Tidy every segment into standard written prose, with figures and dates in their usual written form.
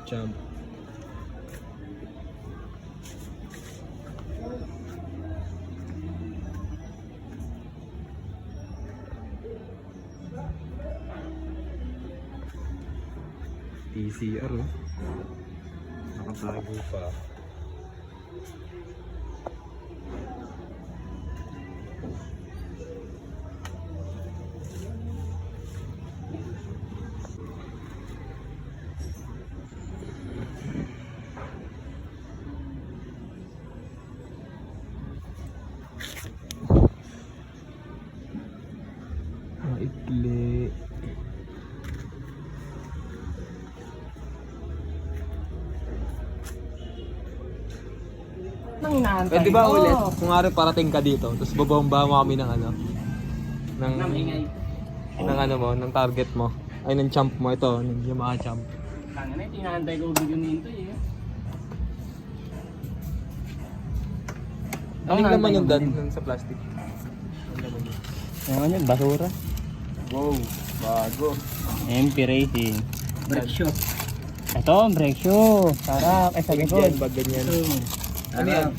Champ. TCR oh. Nakatago pa. Maikli. Pwede ba ulit? Kung nga rin parating ka dito, tapos babomba mo kami ng ano? Ng ano mo, ng target mo. Ay, ng champ mo. Ito, ng Yamaha champ. Tangan na, tinahantay ko video nito eh. Ano yung laman yung dad sa plastic? Ano yun, basura. Wow, bago. MP Racing. Brake shoe. Ito, brake shoe. Sarap. Sa likod. Bag ganyan. Ano yan?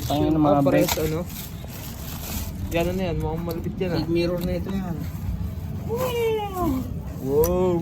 Ang ng mga brake. Ano? Yan ano yan, mukhang malupit yan ah. Mirror na ito yan. Wow!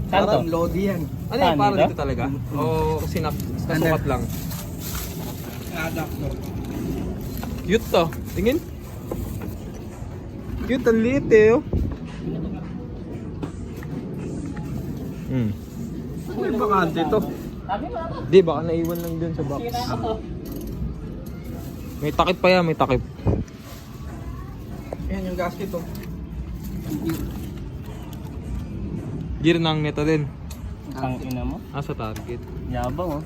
Saan to? Parang Lodi yan. Ano yan, Saan parang dito? dito talaga? O kasukat lang? Adapter. Cute to. Tingin. Cute, ang liit eh oh. Ano bakante to? Sabi mo ako. Di, baka naiwan lang dun sa box. Sira ako to. May takip pa yan, may takip. Yan yung gasket to. Gear ng nito din. Ang ina mo. Sa target. Yabang oh.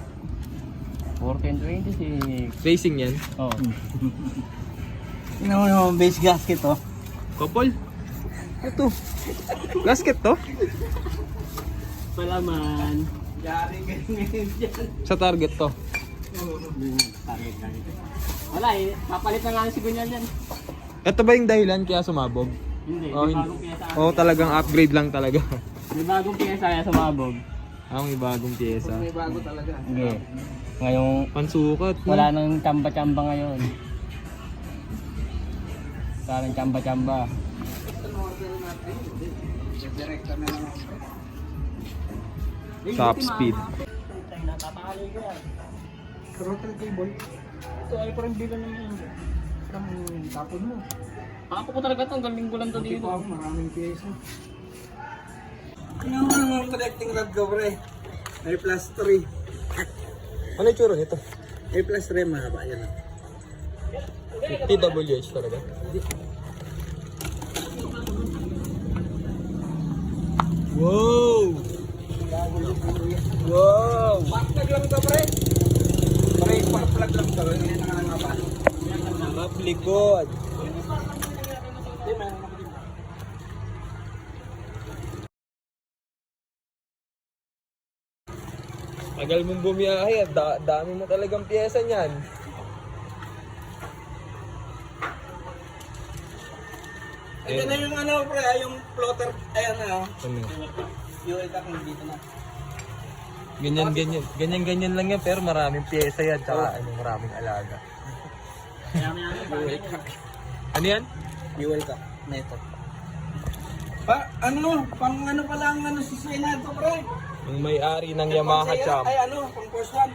1426. Racing yan. Oh. Tingnan mo yung base gasket oh. Couple. Ito. Gasket to? Palaman. Yari ganyan dyan. Sa target to. Target. Wala eh. Papalit na lang si Gunyal dyan. Ito ba yung dahilan kaya sumabog? Hindi. Oh, May hindi. bagong piyesa. Oh, talagang upgrade lang talaga. May bagong piyesa kaya sumabog. May bagong pyesa. May bago talaga. Hindi. Ngayong Pansukat. no? wala nang tsamba-tsamba ngayon. Wala nang tsamba-tsamba. Top speed. Natatali ko yan. Throttle cable. Ito ay parang bilan naman. Parang tapon mo. Ako ko talaga ito. Ang galing ko lang ito dito. Maraming pyesa. Ano naman connecting rod ko pre? May plus 3. Ano yung tsura nito? May plus 3 mahaba yan. TWH talaga. Wow! Wow! Spark plug lang to pre. Pre, spark plug lang to. Hindi na nakangapa. Maplikod. Tagal mong bumiyahe at dami mo talagang pyesa niyan. Ito na yung ano pre, yung floater. Ayan na. Ano? Fuel tank dito na. Ganyan lang yan pero maraming pyesa yan tsaka maraming alaga. Fuel tank. Ano yan? Fuel tank. Neto. Pang ano pala ang ano si Senato pre? Yung may-ari ng Yamaha Champ Ay ano, pang first one.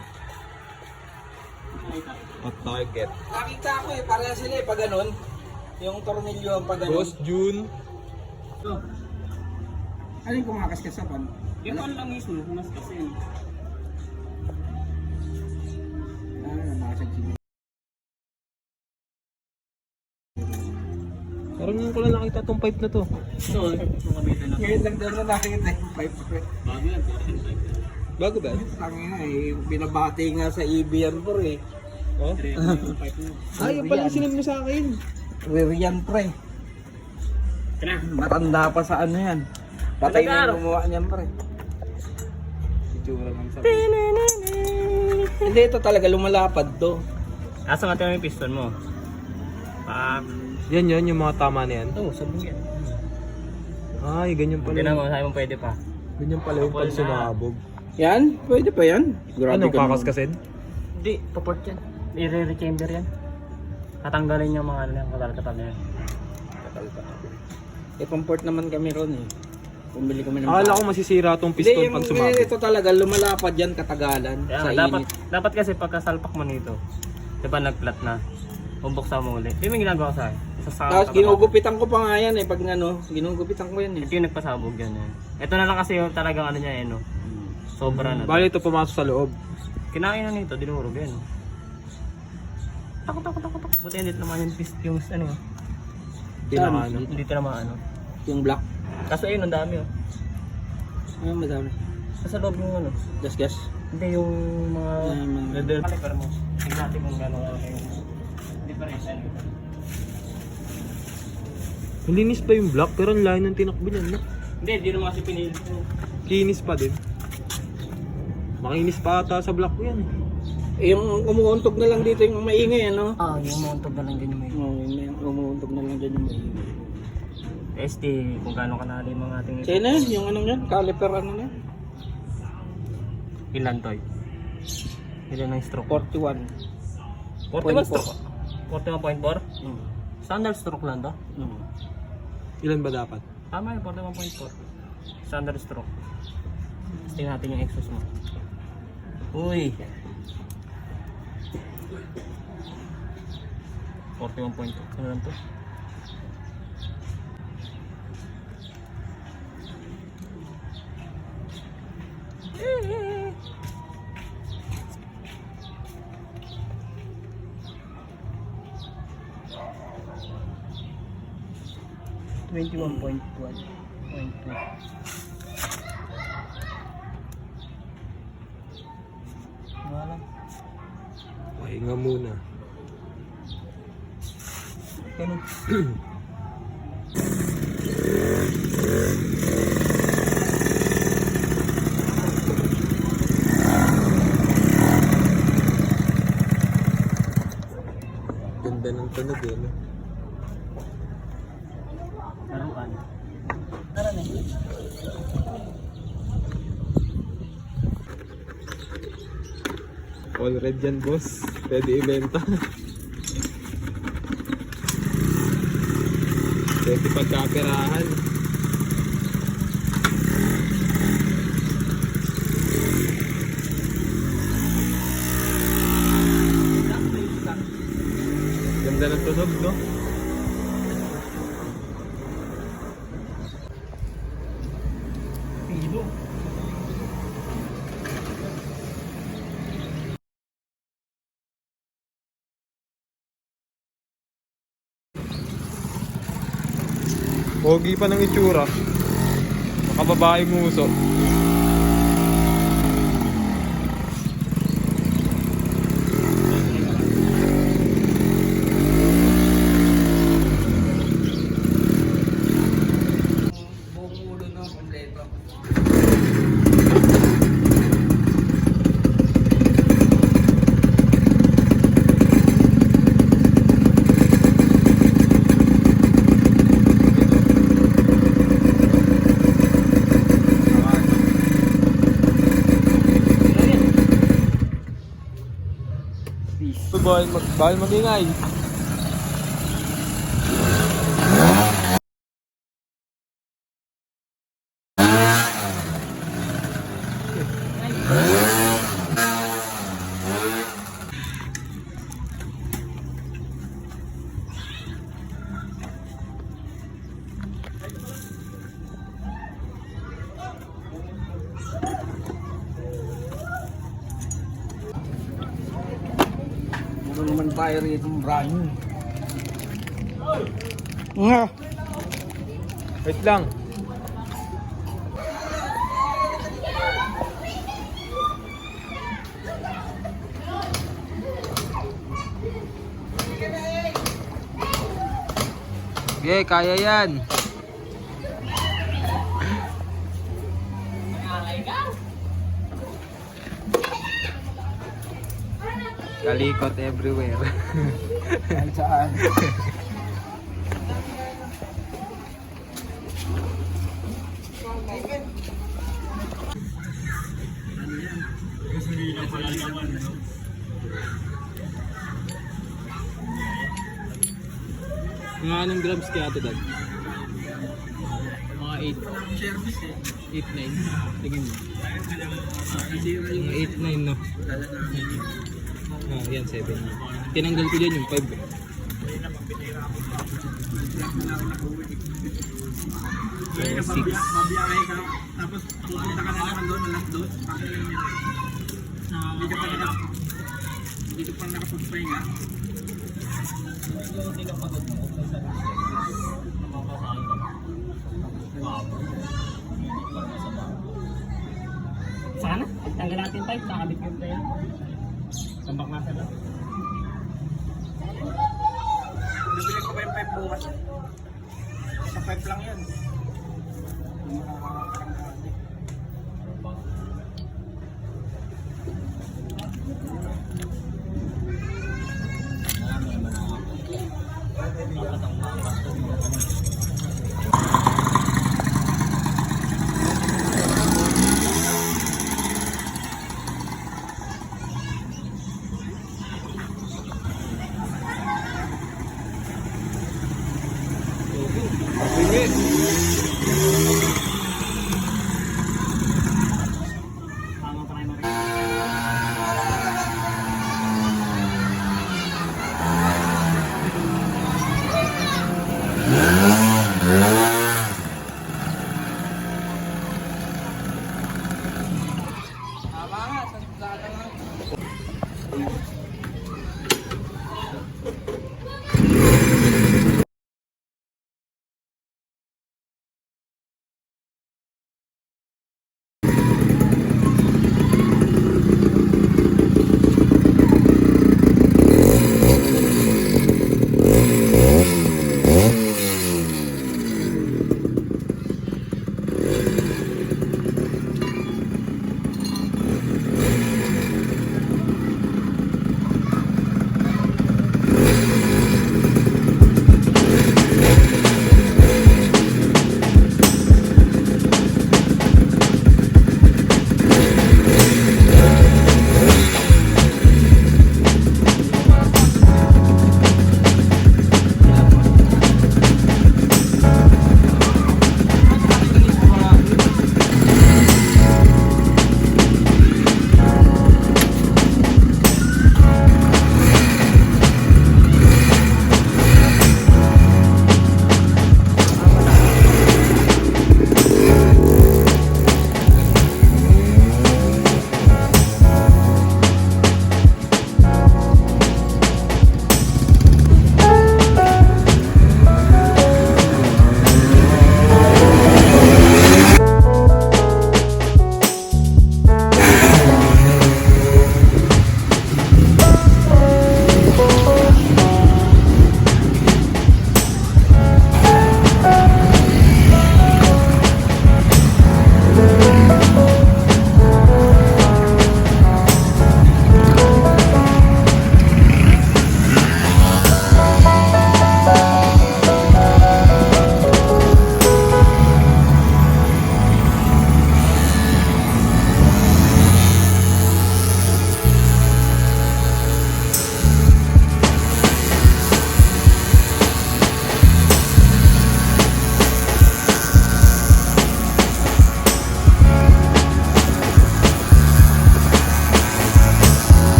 at target. Nakita ko eh, pareha sila eh, pag ganun. Yung tornilyo ang pag ganun. Boss June. Ito. Ano yung kumakas ka sa pan? Yung pan lang mismo. Mas kasi. Nakasag sila. Parang ngayon ko lang nakita tong pipe na to. Ito, sumabitan na. Ngayon lang daw na nakita yung pipe pre. Bago yan. Bago ba? Tangina eh, binabati nga sa EB yan po eh. Oh? Ay, yung pala yung sinend mo sa akin. Ririan pre. Kana. Matanda pa sa ano yan. Patay na yung gumawa niyan pre. Itsura ng sabi. Hindi, ito talaga lumalapad to. Asa nga tayo yung piston mo? Pak. Yan yun, yung mga tama na yan. Ito, sabog yan. Ay, ganyan pala. Hindi na mo, sabi mo pwede pa. Ganyan pala yung pag sumabog. Yan? Pwede pa yan? Grabe Anong ka naman. kakaskasin? Hindi, paport yan. I-rechamber yan. Tatanggalin yung mga ano yan, katal-katal na yan. Eh, pamport naman kami ron eh. Bumili kami ng Akala ko masisira tong piston pag sumabit. Ito talaga, lumalapad yan katagalan sa Kaya, init. dapat kasi pagkasalpak mo nito, di ba nag-flat na, bubuksan mo ulit. Di mo yung ginagawa sa akin. Tapos ginugupitan ko pa nga yan eh, pag ano, ginugupitan ko yan eh. Ito yung nagpasabog yan. Ito na lang kasi yung talagang ano niya no. Sobra na. Bali ito pumasok sa loob. Kinain na nito, dinurog yan. Takot. Buti hindi naman yung pist yung ano yun. Pinaka ano. Hindi naman ano. Yung black. Kaso ayun, ang dami oh. Ano madami? Sa loob yung ano. Gas. Hindi yung mga mga- leather. Caliper mo. Tingnan natin kung gano'n yung difference. Linis pa yung black pero ang layo ng tinakbo niyan, no? Hindi naman kasi pinili ko. Kinis pa din. Makinis pa ata sa black ko yan. Eh, yung umuuntog na lang dito yung maingay ano? Yung montog na lang din yung may Oo, yung umuuntog na lang dyan yung maingay. SD, kung gaano kanali yung mga ating Kaya na yun, yung ano yan, caliper ano na yan? ilan toy? Ilan ang stroke? 41. 41 stroke? 41.4? Mm. Standard stroke lang to? Mm. Ilan ba dapat? Tama yung 41.4 standard stroke. Tingnan natin yung exhaust mo. Uy! 41.2 ano lang to? Wala. Pahinga muna. Ganun. Ganda ng tunog eh, no? Laruan. Tara na. All red yan, boss. Pwede ibenta. Pwede pagkapirahan. Ganda ng tunog, no? Pilo. Pogi pa ng itsura. Makababaeng nguso. Buong ulo na kompleto. Bawal magingay. Ano naman tayo rito ng brand new. Nga. Wait lang. Okay, kaya yan. Kalikot everywhere. Kahit saan. Mga anong grams kaya ito, Dad? Mga Service eh. 8-9. Tingin mo. Nasira yung Mga 8-9, no? Ah, yan, 7. Tinanggal ko dyan yung 5 eh. Kaya Six. babiyahe ka, tapos pupunta ka na naman doon, alas 2, hindi ka pa nakapagpahinga. Sana, tanggal natin tayo, nakabit yung tayo. Tambak nasa lang. Nabili ko pa yung 5 bukas. Sa 5 lang yan. Sige.